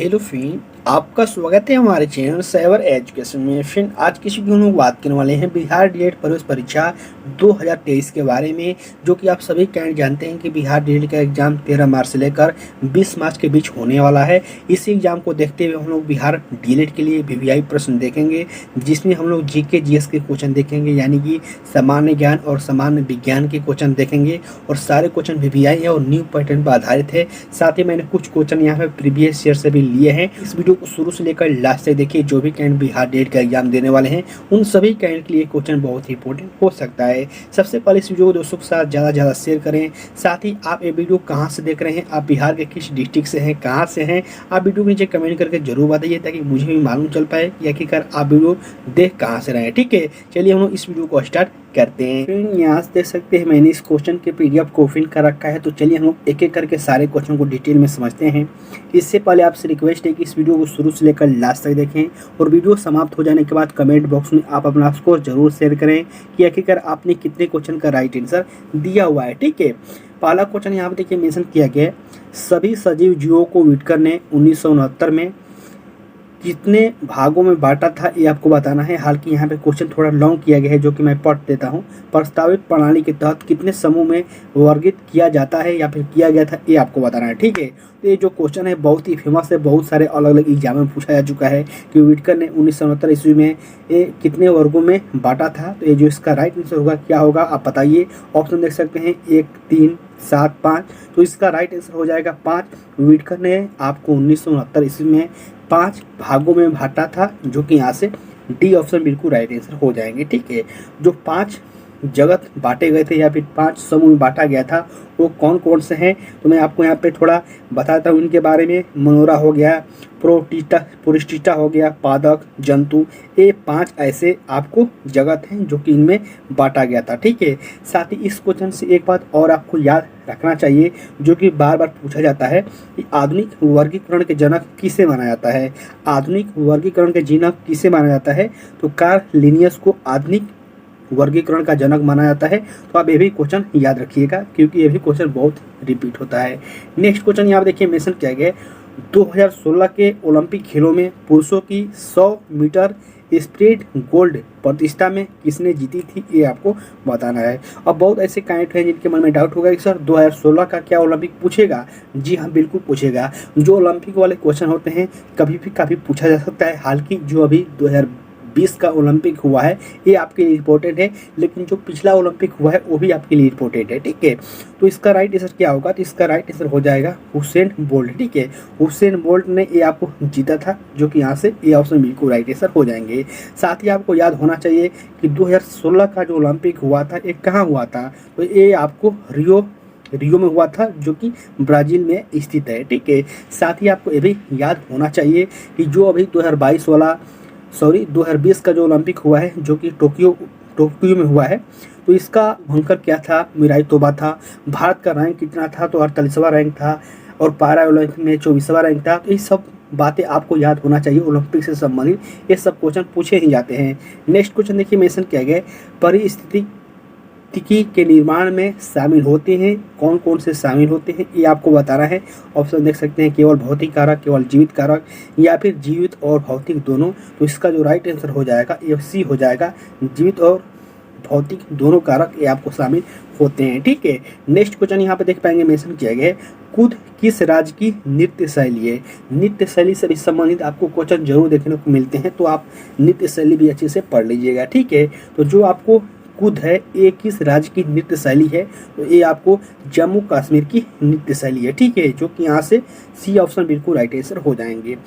Hello friend, आपका स्वागत है हमारे चैनल साइबर एजुकेशन में। फ्रेंड, आज की वीडियो में बात करने वाले हैं बिहार डीएलएड प्रवेश परीक्षा 2023 के बारे में। जो कि आप सभी कैंडिडेट जानते हैं कि बिहार डीएलएड का एग्जाम 13 मार्च से लेकर 20 मार्च के बीच होने वाला है। इसी एग्जाम को देखते हुए हम लोग बिहार डीएलएड के लिए वीवीआई प्रश्न देखेंगे, जिसमें हम लोग जीके जीएस के क्वेश्चन देखेंगे, यानी कि सामान्य ज्ञान और सामान्य विज्ञान के क्वेश्चन देखेंगे। और सारे क्वेश्चन वीवीआई और न्यू पैटर्न पर आधारित है। साथ ही मैंने कुछ क्वेश्चन यहाँ पे प्रीवियस ईयर से भी लिए हैं। इस वीडियो को शुरू से लेकर लास्ट तक देखिए। जो भी कैंडिडेट बिहार डीएलएड का एग्जाम देने वाले हैं, उन सभी कैंडिडेट के लिए क्वेश्चन बहुत ही इंपॉर्टेंट हो सकता है। सबसे पहले इस वीडियो को दोस्तों के साथ ज़्यादा शेयर करें। साथ ही आप ये वीडियो कहाँ से देख रहे हैं, आप बिहार के किस डिस्ट्रिक्ट से हैं, कहाँ से हैं, आप वीडियो के नीचे कमेंट करके जरूर बताइए, ताकि मुझे भी मालूम चल पाए कि आखिरकार आप वीडियो देख कहाँ से रहे हैं। ठीक है, चलिए हम लोग इस वीडियो को स्टार्ट करते हैं। यहाँ से देख सकते हैं मैंने इस क्वेश्चन के पीडीएफ को प्रिंट कर रखा है। तो चलिए हम लोग एक एक करके सारे क्वेश्चन को डिटेल में समझते हैं। इससे पहले आपसे रिक्वेस्ट है कि इस वीडियो को शुरू से लेकर लास्ट तक देखें, और वीडियो समाप्त हो जाने के बाद कमेंट बॉक्स में आप अपना स्कोर जरूर शेयर करें कि आखिरकार आपने कितने क्वेश्चन का राइट आंसर दिया हुआ है। ठीक है, पहला क्वेश्चन यहाँ पे देखिए मेंशन किया गया है, सभी सजीव जीवों को विटकर ने 1969 में कितने भागों में बांटा था, ये आपको बताना है। हालांकि यहाँ पे क्वेश्चन थोड़ा लॉन्ग किया गया है, जो कि मैं पढ़ देता हूँ। प्रस्तावित प्रणाली के तहत कितने समूह में वर्गित किया जाता है या फिर किया गया था, ये आपको बताना है। ठीक है, तो ये जो क्वेश्चन है बहुत ही फेमस है, बहुत सारे अलग अलग एग्जाम में पूछा जा चुका है कि विटकर ने 1969 ईस्वी में ये कितने वर्गों में बांटा था। तो ये जो इसका राइट आंसर होगा क्या होगा, आप बताइए। ऑप्शन देख सकते हैं 1, 3, 7, 5। तो इसका राइट आंसर हो जाएगा 5। विटकर ने आपको 1969 ईस्वी में 5 भागों में बांटा था, जो कि यहाँ से डी ऑप्शन बिल्कुल राइट आंसर हो जाएंगे। ठीक है, जो 5 जगत बांटे गए थे या फिर 5 समूह में बांटा गया था, वो कौन कौन से हैं, तो मैं आपको यहाँ पे थोड़ा बताता हूँ इनके बारे में। मनोरा हो गया, पुरिस्टिटा हो गया, पादक, जंतु, ये 5 ऐसे आपको जगत हैं जो कि इनमें बांटा गया था। ठीक है, साथ ही इस क्वेश्चन से एक बात और आपको याद रखना चाहिए, जो कि बार बार पूछा जाता है कि आधुनिक वर्गीकरण के जनक किसे माना जाता है। आधुनिक वर्गीकरण के जनक किसे माना जाता है, तो कार्ल लिनियस को आधुनिक वर्गीकरण का जनक माना जाता है। तो आप ये भी क्वेश्चन याद रखिएगा, क्योंकि ये भी क्वेश्चन बहुत रिपीट होता है। नेक्स्ट क्वेश्चन यहाँ देखिए मेंशन किया गया है, 2016 के ओलंपिक खेलों में पुरुषों की 100 मीटर स्प्रिंट गोल्ड प्रतिष्ठा में किसने जीती थी, ये आपको बताना है। अब बहुत ऐसे कैंडिडेट हैं जिनके मन में डाउट होगा कि सर 2016 का क्या ओलंपिक पूछेगा। जी हाँ, बिल्कुल पूछेगा। जो ओलंपिक वाले क्वेश्चन होते हैं कभी भी काफ़ी पूछा जा सकता है। हालांकि जो अभी 2020 का ओलंपिक हुआ है ये आपके लिए इम्पोर्टेंट है, लेकिन जो पिछला ओलंपिक हुआ है वो भी आपके लिए इम्पोर्टेंट है। ठीक है, तो इसका राइट आंसर क्या होगा, तो इसका राइट आंसर हो जाएगा हुसैन बोल्ट। ठीक है, हुसैन बोल्ट ने ये आपको जीता था, जो कि यहाँ से ये ऑप्शन बिल्कुल राइट आंसर हो जाएंगे। साथ ही आपको याद होना चाहिए कि 2016 का जो ओलंपिक हुआ था ये कहाँ हुआ था, तो ये आपको रियो में हुआ था, जो कि ब्राज़ील में स्थित है। ठीक है, साथ ही आपको ये भी याद होना चाहिए कि जो अभी 2020 का जो ओलंपिक हुआ है, जो कि टोक्यो में हुआ है, तो इसका भंकर क्या था, मिराई तोबा था। भारत का रैंक कितना था, तो 48वां रैंक था, और पारा ओलंपिक में 24वां रैंक था। तो ये सब बातें आपको याद होना चाहिए। ओलंपिक से संबंधित ये सब क्वेश्चन पूछे ही जाते हैं। नेक्स्ट क्वेश्चन देखिए मेंशन किया गया, पारिस्थितिकी के निर्माण में शामिल होते हैं, कौन कौन से शामिल होते हैं, ये आपको बताना है। ऑप्शन देख सकते हैं केवल भौतिक कारक, केवल जीवित कारक, या फिर जीवित और भौतिक दोनों। तो इसका जो राइट आंसर हो जाएगा ये सी हो जाएगा, जीवित और भौतिक दोनों कारक ये आपको शामिल होते हैं। ठीक है, नेक्स्ट क्वेश्चन यहाँ पे देख पाएंगे मेंशन किया गया है, कुद किस राज्य की नृत्य शैली है। नृत्य शैली से भी संबंधित आपको क्वेश्चन जरूर देखने को मिलते हैं, तो आप नृत्य शैली भी अच्छे से पढ़ लीजिएगा। ठीक है, तो जो आपको कुद है ये किस राज्य की नृत्य शैली है, तो ये आपको जम्मू कश्मीर की नृत्य शैली है। ठीक है, जो कि यहाँ से सी ऑप्शन बिल्कुल राइट आंसर हो जाएंगे।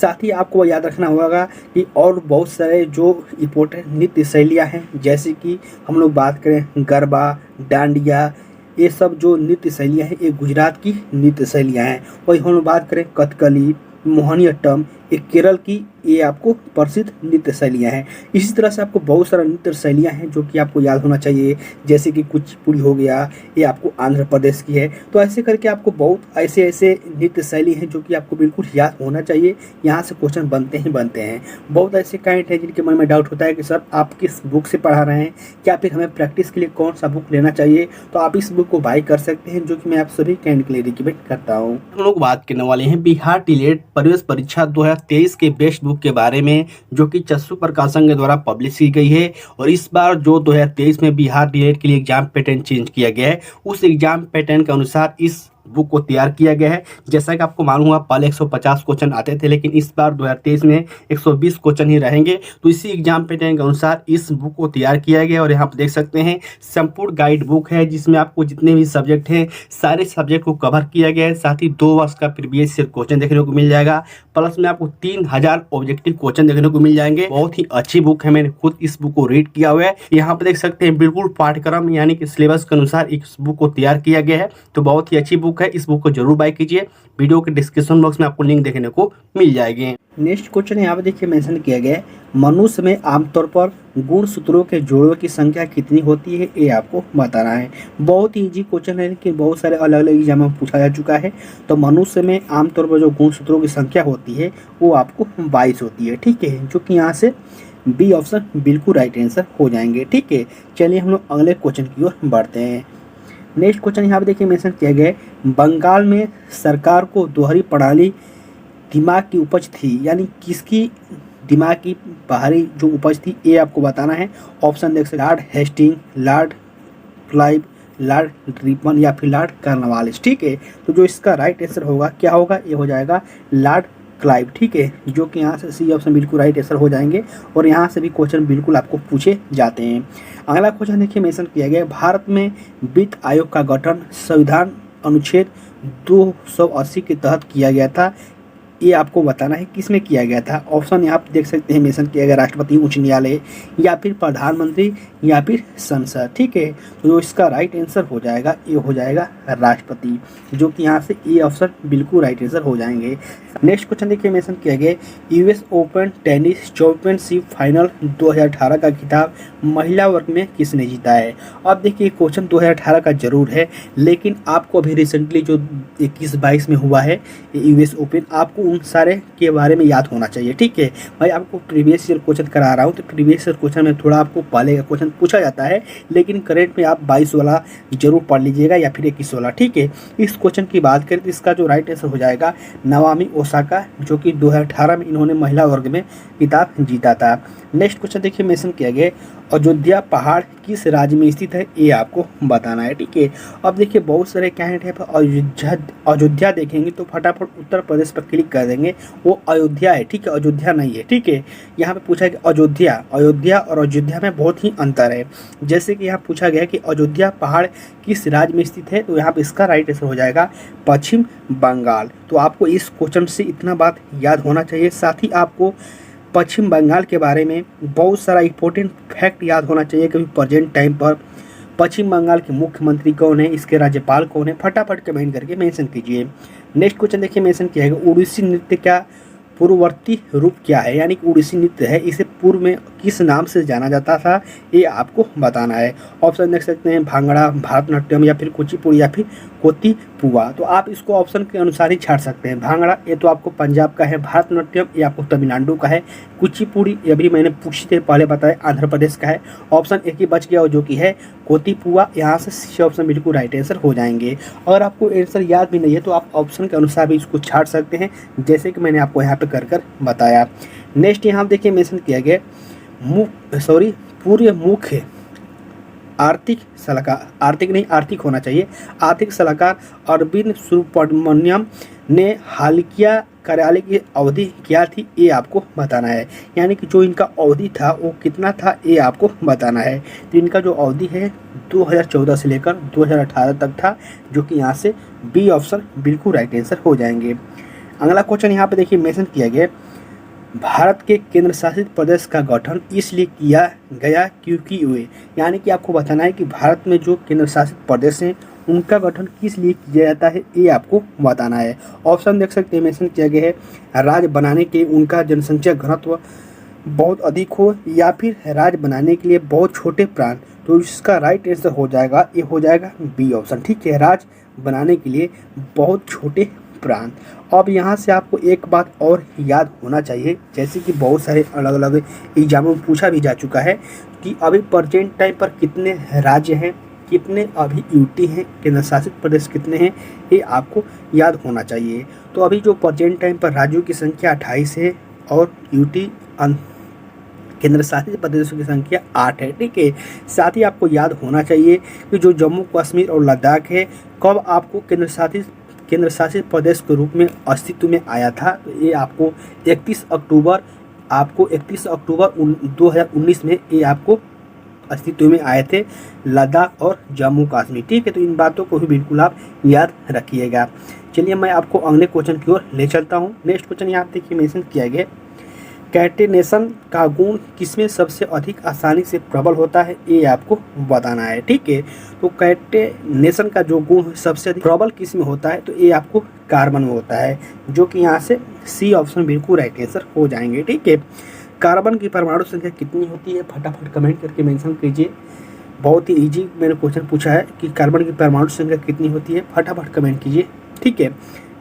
साथ ही आपको याद रखना होगा कि और बहुत सारे जो इम्पोर्टेंट नृत्य शैलियाँ हैं, जैसे कि हम लोग बात करें गरबा, डांडिया, ये सब जो नृत्य शैलियाँ हैं ये गुजरात की नृत्य शैलियाँ हैं। वही हम लोग बात करें कथकली, मोहिनीअट्टम, एक केरल की ये आपको प्रसिद्ध नृत्य शैलियाँ हैं। इसी तरह से आपको बहुत सारा नृत्य शैलियाँ हैं जो कि आपको याद होना चाहिए, जैसे कि कुचिपुड़ी हो गया, ये आपको आंध्र प्रदेश की है। तो ऐसे करके आपको बहुत ऐसे ऐसे नृत्य शैली हैं जो कि आपको बिल्कुल याद होना चाहिए। यहाँ से क्वेश्चन बनते ही बनते हैं। बहुत ऐसे कैंडिडेट हैं जिनके मन में डाउट होता है कि सर आप किस बुक से पढ़ा रहे हैं, क्या फिर हमें प्रैक्टिस के लिए कौन सा बुक लेना चाहिए। तो आप इस बुक को बाय कर सकते हैं, जो कि मैं आप सभी कैंडिडेट के लिए रिकमेंड करता हूँ। हम लोग बात करने वाले हैं बिहार डीएलएड प्रवेश परीक्षा 2023 के बेस्ट बुक के बारे में, जो कि चस्सू प्रकाशन के द्वारा पब्लिश की गई है। और इस बार जो 2023 में बिहार डीएलएड के लिए एग्जाम पैटर्न चेंज किया गया है, उस एग्जाम पैटर्न के अनुसार इस बुक को तैयार किया गया है। जैसा कि आपको मालूम हुआ पहले 150 क्वेश्चन आते थे, लेकिन इस बार 2023 में 120 क्वेश्चन ही रहेंगे। तो इसी एग्जाम पैटर्न के अनुसार इस बुक को तैयार किया गया। और यहाँ पर देख सकते हैं संपूर्ण गाइड बुक है, जिसमें आपको जितने भी सब्जेक्ट हैं सारे सब्जेक्ट को कवर किया गया है। साथ ही 2 वर्ष का प्रीवियस ईयर क्वेश्चन देखने को मिल जाएगा, प्लस में आपको 3000 ऑब्जेक्टिव क्वेश्चन देखने को मिल जाएंगे। बहुत ही अच्छी बुक है, मैंने खुद इस बुक को रीड किया हुआ है। यहाँ पे देख सकते हैं बिल्कुल पाठ्यक्रम यानी कि सिलेबस के अनुसार इस बुक को तैयार किया गया है। तो बहुत ही अच्छी बुक है, इस बुक को जरूर बाय कीजिए। वीडियो के डिस्क्रिप्शन बॉक्स में आपको लिंक देखने को मिल जाएगी। नेक्स्ट क्वेश्चन यहाँ पे देखिए मेंशन किया गया है, मनुष्य में आमतौर पर गुणसूत्रों के जोड़ों की संख्या कितनी होती है, ये आपको बताना है। बहुत ही इजी क्वेश्चन है, लेकिन बहुत सारे अलग अलग एग्जाम में पूछा जा चुका है। तो मनुष्य में आमतौर पर जो गुणसूत्रों की संख्या होती है वो आपको 22 होती है, ठीक है, जो कि यहाँ से बी ऑप्शन बिल्कुल राइट आंसर हो जाएंगे। ठीक है, चलिए हम लोग अगले क्वेश्चन की ओर बढ़ते हैं। नेक्स्ट क्वेश्चन यहाँ पे देखिए मेंशन किया गया है, बंगाल में सरकार को दोहरी प्रणाली दिमाग की उपज थी, यानी किसकी दिमाग की बाहरी जो उपज थी, ये आपको बताना है। ऑप्शन देख सकते, Lord Hastings, Lord Clive, Lord Ripon या फिर लॉर्ड कॉर्नवालिस। ठीक है, तो जो इसका राइट आंसर होगा क्या होगा, ये हो जाएगा लॉर्ड क्लाइव। ठीक है, जो कि यहाँ से सी ऑप्शन बिल्कुल राइट आंसर हो जाएंगे। और यहाँ से भी क्वेश्चन बिल्कुल आपको पूछे जाते हैं। अगला क्वेश्चन देखिए मेंशन किया गया है, भारत में वित्त आयोग का गठन संविधान अनुच्छेद 280 के तहत किया गया था, ये आपको बताना है किसमें किया गया था। ऑप्शन यहाँ पे देख सकते हैं मेंशन किया गया, राष्ट्रपति, उच्च न्यायालय या फिर प्रधानमंत्री या फिर संसद। ठीक है, तो जो इसका राइट आंसर हो जाएगा ये हो जाएगा राष्ट्रपति, जो कि यहाँ से ये ऑप्शन बिल्कुल राइट आंसर हो जाएंगे। नेक्स्ट क्वेश्चन देखिए मेंशन किया गया, US open tennis championship final 2018 का खिताब महिला वर्ग में किसने जीता है। अब देखिए क्वेश्चन 2018 का जरूर है, लेकिन आपको अभी रिसेंटली जो 21-22 में हुआ है यूएस ओपन, आपको उन सारे के बारे में याद होना चाहिए। ठीक है भाई, आपको प्रीवियस ईयर क्वेश्चन करा रहा हूँ, तो प्रीवियस ईयर क्वेश्चन में थोड़ा आपको पहले का क्वेश्चन पूछा जाता है, लेकिन करंट में आप 22 वाला जरूर पढ़ लीजिएगा या फिर 21 वाला। ठीक है, इस क्वेश्चन की बात करें तो इसका जो राइट आंसर हो जाएगा नाओमी ओसाका, जो कि 2018 में इन्होंने महिला वर्ग में खिताब जीता था। नेक्स्ट क्वेश्चन देखिए मेंशन किया गया, अयोध्या पहाड़ किस राज्य में स्थित है, ये आपको बताना है। ठीक है, अब देखिए बहुत सारे कैंडिडेट हैं अयोध्या देखेंगे तो फटाफट उत्तर प्रदेश पर क्लिक कर देंगे, वो अयोध्या है। ठीक है, अयोध्या नहीं है। ठीक है, यहाँ पे पूछा गया अयोध्या और अयोध्या में बहुत ही अंतर है। जैसे कि यहाँ पूछा गया कि अयोध्या पहाड़ किस राज्य में स्थित है, तो यहाँ पे इसका राइट आंसर हो जाएगा पश्चिम बंगाल। तो आपको इस क्वेश्चन से इतना बात याद होना चाहिए। साथ ही आपको पश्चिम बंगाल के बारे में बहुत सारा इंपॉर्टेंट फैक्ट याद होना चाहिए कि प्रेजेंट टाइम पर पश्चिम बंगाल के मुख्यमंत्री कौन है, इसके राज्यपाल कौन है, फटाफट कमेंट करके मेंशन कीजिए। नेक्स्ट क्वेश्चन देखिए मेंशन किया है, ओडिसी नृत्य का पूर्ववर्ती रूप क्या है, यानी कि ओडिसी नृत्य है, इसे पूर्व में किस नाम से जाना जाता था, ये आपको बताना है। ऑप्शन देख सकते हैं भांगड़ा, भारतनाट्यम या फिर कुचिपुड़ी या फिर कोतीपुआ। तो आप इसको ऑप्शन के अनुसार ही छाड़ सकते हैं। भांगड़ा ये तो आपको पंजाब का है, भारतनाट्यम ये आपको तमिलनाडु का है, कुचिपुड़ी ये भी मैंने कुछ देर पहले बताया आंध्र प्रदेश का है। ऑप्शन एक ही बच गया जो कि है कोतीपुआ, यहाँ से सी ऑप्शन बिल्कुल राइट आंसर हो जाएंगे। अगर आपको आंसर याद भी नहीं है तो आप ऑप्शन के अनुसार भी इसको छाड़ सकते हैं, जैसे कि मैंने आपको यहाँ पे कर बताया। नेक्स्ट यहाँ देखिए मेंशन किया गया पूर्व मुख्य आर्थिक सलाहकार, आर्थिक होना चाहिए, आर्थिक सलाहकार अरविंद सुब्रमण्यम ने हालिया कार्यालय की अवधि क्या थी, ये आपको बताना है। यानी कि जो इनका अवधि था वो कितना था, ये आपको बताना है। तो इनका जो अवधि है 2014 से लेकर 2018 तक था, जो कि यहाँ से बी ऑप्शन बिल्कुल राइट आंसर हो जाएंगे। अगला क्वेश्चन यहाँ पे देखिए मेंशन किया गया, भारत के केंद्र शासित प्रदेश का गठन इसलिए किया गया क्योंकि हुए, यानी कि आपको बताना है कि भारत में जो केंद्र शासित प्रदेश हैं उनका गठन किस लिए किया जाता है, ये आपको बताना है। ऑप्शन देख सकते हैं, मेंशन किया गया है राज्य बनाने के उनका जनसंख्या घनत्व बहुत अधिक हो, या फिर राज्य बनाने के लिए बहुत छोटे प्रांत। तो इसका राइट आंसर हो जाएगा, ये हो जाएगा बी ऑप्शन। ठीक है, राज्य बनाने के लिए बहुत छोटे प्रांत। अब यहाँ से आपको एक बात और याद होना चाहिए, जैसे कि बहुत सारे अलग अलग एग्जामों में पूछा भी जा चुका है कि अभी प्रेजेंट टाइम पर कितने राज्य हैं, कितने अभी यूटी हैं, केंद्र शासित प्रदेश कितने हैं, ये आपको याद होना चाहिए। तो अभी जो प्रेजेंट टाइम पर राज्यों की संख्या 28 है और यूटी केंद्र शासित प्रदेशों की संख्या 8 है। ठीक है, साथ ही आपको याद होना चाहिए कि जो जम्मू कश्मीर और लद्दाख है, कब आपको केंद्र शासित प्रदेश के रूप में अस्तित्व में आया था। तो ये आपको 31 अक्टूबर 2019 में ये आपको अस्तित्व में आए थे, लद्दाख और जम्मू कश्मीर। ठीक है, तो इन बातों को भी बिल्कुल आप याद रखिएगा। चलिए मैं आपको अगले क्वेश्चन की ओर ले चलता हूँ। नेक्स्ट क्वेश्चन यहाँ देखिए मेंशन किया गया, कैटेनेशन का गुण किसमें सबसे अधिक आसानी से प्रबल होता है, ये आपको बताना है। ठीक है, तो कैटेनेशन का जो गुण सबसे अधिक प्रबल किस में होता है, तो ये आपको कार्बन में होता है, जो कि यहाँ से सी ऑप्शन बिल्कुल राइट आंसर हो जाएंगे। ठीक है, कार्बन की परमाणु संख्या कितनी होती है, फटाफट कमेंट करके मेंशन कीजिए। बहुत ही इजी मैंने क्वेश्चन पूछा है कि कार्बन की परमाणु संख्या कितनी होती है, फटाफट कमेंट कीजिए। ठीक है,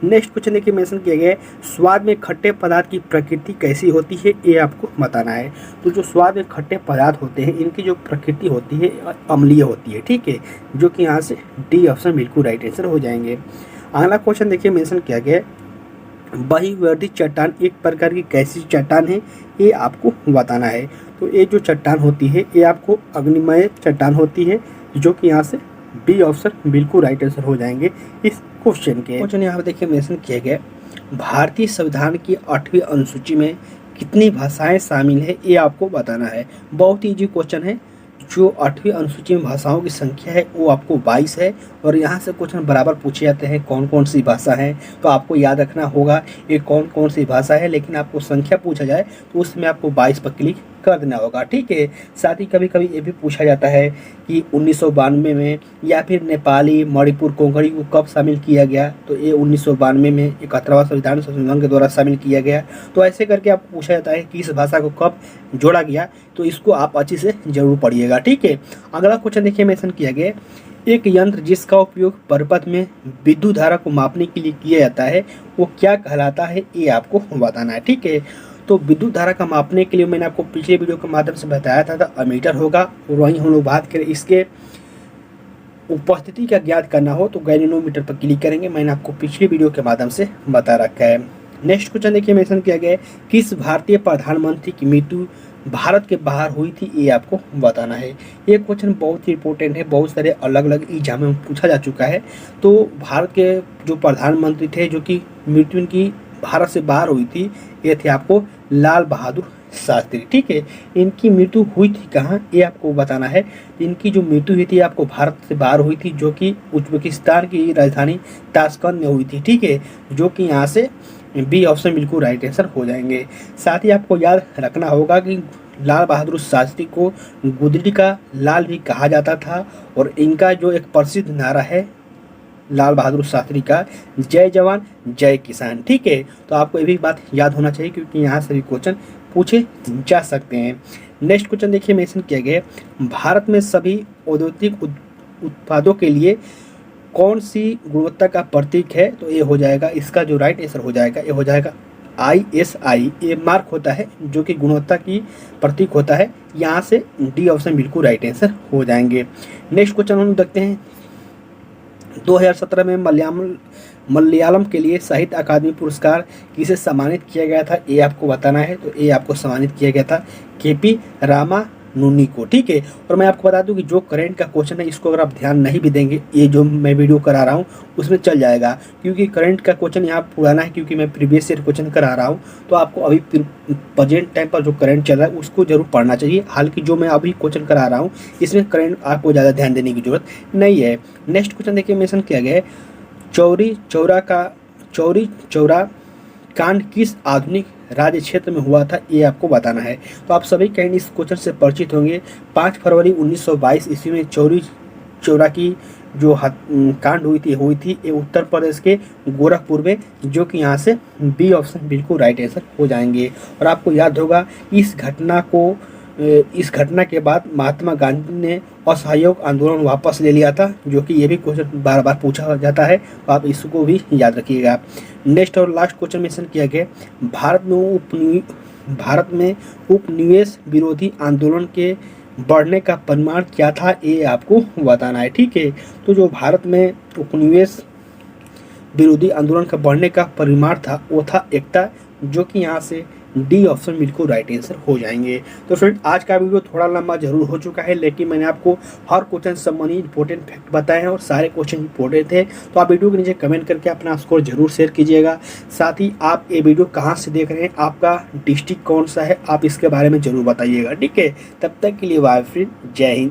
नेक्स्ट क्वेश्चन देखिए मेंशन किया गया है, स्वाद में खट्टे पदार्थ की प्रकृति कैसी होती है, ये आपको बताना है। तो जो स्वाद में खट्टे पदार्थ होते हैं, इनकी जो प्रकृति होती है अम्लीय होती है। ठीक है, जो कि यहाँ से डी ऑप्शन बिल्कुल राइट आंसर हो जाएंगे। अगला क्वेश्चन देखिए मेंशन किया गया है, बहिर्वर्धित चट्टान एक प्रकार की कैसी चट्टान है, ये आपको बताना है। तो ये जो चट्टान होती है, ये आपको अग्निमय चट्टान होती है, जो कि यहाँ से बी ऑप्शन बिल्कुल राइट आंसर हो जाएंगे इस क्वेश्चन के। क्वेश्चन यहाँ पर देखिए मेंशन किया गया, भारतीय संविधान की 8वीं अनुसूची में कितनी भाषाएं शामिल है, ये आपको बताना है। बहुत ही इजी क्वेश्चन है। जो 8वीं अनुसूची में भाषाओं की संख्या है वो आपको 22 है, और यहाँ से क्वेश्चन बराबर पूछे जाते हैं कौन कौन सी भाषा है, तो आपको याद रखना होगा ये कौन कौन सी भाषा है, लेकिन आपको संख्या पूछा जाए तो उसमें आपको 22 पर क्लिक कर देना होगा। ठीक है, साथ ही कभी कभी ये भी पूछा जाता है कि 1992 में या फिर नेपाली, मणिपुर, कोंकणी को कब शामिल किया गया, तो ये 1992 में 71वां संविधान संशोधन के द्वारा शामिल किया गया। तो ऐसे करके आपको पूछा जाता है कि इस भाषा को कब जोड़ा गया, तो इसको आप अच्छे से जरूर पढ़िएगा। ठीक है, अगला क्वेश्चन देखिए मेंशन किया गया, एक यंत्र जिसका उपयोग परिपथ में विद्युत धारा को मापने के लिए किया जाता है, वो क्या कहलाता है, ये आपको बताना है। ठीक है, तो विद्युत धारा का मापने के लिए मैंने आपको पिछले वीडियो के माध्यम से बताया था, अमीटर होगा, और वहीं हम लोग बात करें इसके उपस्थिति का ज्ञात करना हो तो गैल्वेनोमीटर पर क्लिक करेंगे, मैंने आपको पिछले वीडियो के माध्यम से बता रखा है। नेक्स्ट क्वेश्चन देखिए मेंशन किया गया है, किस भारतीय प्रधानमंत्री की मृत्यु भारत के बाहर हुई थी, ये आपको बताना है। ये क्वेश्चन बहुत ही इंपॉर्टेंट है, बहुत सारे अलग अलग एग्जाम में पूछा जा चुका है। तो भारत के जो प्रधानमंत्री थे जो कि मृत्यु इनकी भारत से बाहर हुई थी, ये थे आपको लाल बहादुर शास्त्री। ठीक है, इनकी मृत्यु हुई थी कहाँ, ये आपको बताना है। इनकी जो मृत्यु हुई थी आपको भारत से बाहर हुई थी, जो कि उज्बेकिस्तान की राजधानी ताशकंद में हुई थी। ठीक है, जो कि यहाँ से बी ऑप्शन बिल्कुल राइट आंसर हो जाएंगे। साथ ही आपको याद रखना होगा कि लाल बहादुर शास्त्री को गुदड़ी का लाल भी कहा जाता था, और इनका जो एक प्रसिद्ध नारा है लाल बहादुर शास्त्री का, जय जवान जय किसान। ठीक है, तो आपको ये भी बात याद होना चाहिए, क्योंकि यहाँ से भी क्वेश्चन पूछे जा सकते हैं। नेक्स्ट क्वेश्चन देखिए मेंशन किया गया, भारत में सभी औद्योगिक उत्पादों के लिए कौन सी गुणवत्ता का प्रतीक है, तो ये हो जाएगा, इसका जो राइट आंसर हो जाएगा, ये हो जाएगा ISI। ये मार्क होता है जो कि गुणवत्ता की प्रतीक होता है। यहाँ से डी ऑप्शन बिल्कुल राइट आंसर हो जाएंगे। नेक्स्ट क्वेश्चन हम देखते हैं, 2017 में मलयालम के लिए साहित्य अकादमी पुरस्कार किसे सम्मानित किया गया था, ये आपको बताना है। तो ये आपको सम्मानित किया गया था KP रामानुनी को। ठीक है, और मैं आपको बता दूं कि जो करंट का क्वेश्चन है, इसको अगर आप ध्यान नहीं भी देंगे, ये जो मैं वीडियो करा रहा हूँ उसमें चल जाएगा, क्योंकि करंट का क्वेश्चन यहाँ पुराना है, क्योंकि मैं प्रीवियस ईयर क्वेश्चन करा रहा हूँ। तो आपको अभी प्रेजेंट टाइम पर जो करंट चल रहा है उसको जरूर पढ़ना चाहिए। हालांकि जो मैं अभी क्वेश्चन करा रहा हूँ इसमें करंट आपको ज़्यादा ध्यान देने की जरूरत नहीं है। नेक्स्ट क्वेश्चन देखिए मेंशन किया गया है, चौरी चौरा कांड किस आधुनिक राज्य क्षेत्र में हुआ था, ये आपको बताना है। तो आप सभी कैंड इस क्वेश्चन से परिचित होंगे। 5 फरवरी 1922 ईस्वी में चौरी चौरा की जो कांड हुई थी ये उत्तर प्रदेश के गोरखपुर में, जो कि यहाँ से बी ऑप्शन बिल्कुल राइट आंसर हो जाएंगे। और आपको याद होगा इस घटना के बाद महात्मा गांधी ने असहयोग आंदोलन वापस ले लिया था, जो कि ये भी क्वेश्चन बार बार पूछा जाता है, तो आप इसको भी याद रखिएगा। नेक्स्ट और लास्ट क्वेश्चन मेंशन किया गया, भारत में उपनिवेश विरोधी आंदोलन के बढ़ने का परिमाण क्या था, ये आपको बताना है। ठीक है, तो जो भारत में उपनिवेश विरोधी आंदोलन का बढ़ने का परिमाण था वो था एकता, जो कि यहाँ से डी ऑप्शन बिल्कुल राइट आंसर हो जाएंगे। तो फ्रेंड आज का वीडियो थोड़ा लंबा जरूर हो चुका है, लेकिन मैंने आपको हर क्वेश्चन संबंधी इंपॉर्टेंट फैक्ट बताए हैं और सारे क्वेश्चन इंपॉर्टेंट थे। तो आप वीडियो के नीचे कमेंट करके अपना स्कोर जरूर शेयर कीजिएगा। साथ ही आप ये वीडियो कहाँ से देख रहे हैं, आपका डिस्ट्रिक्ट कौन सा है, आप इसके बारे में जरूर बताइएगा। ठीक है, तब तक के लिए बाय फ्रेंड, जय हिंद।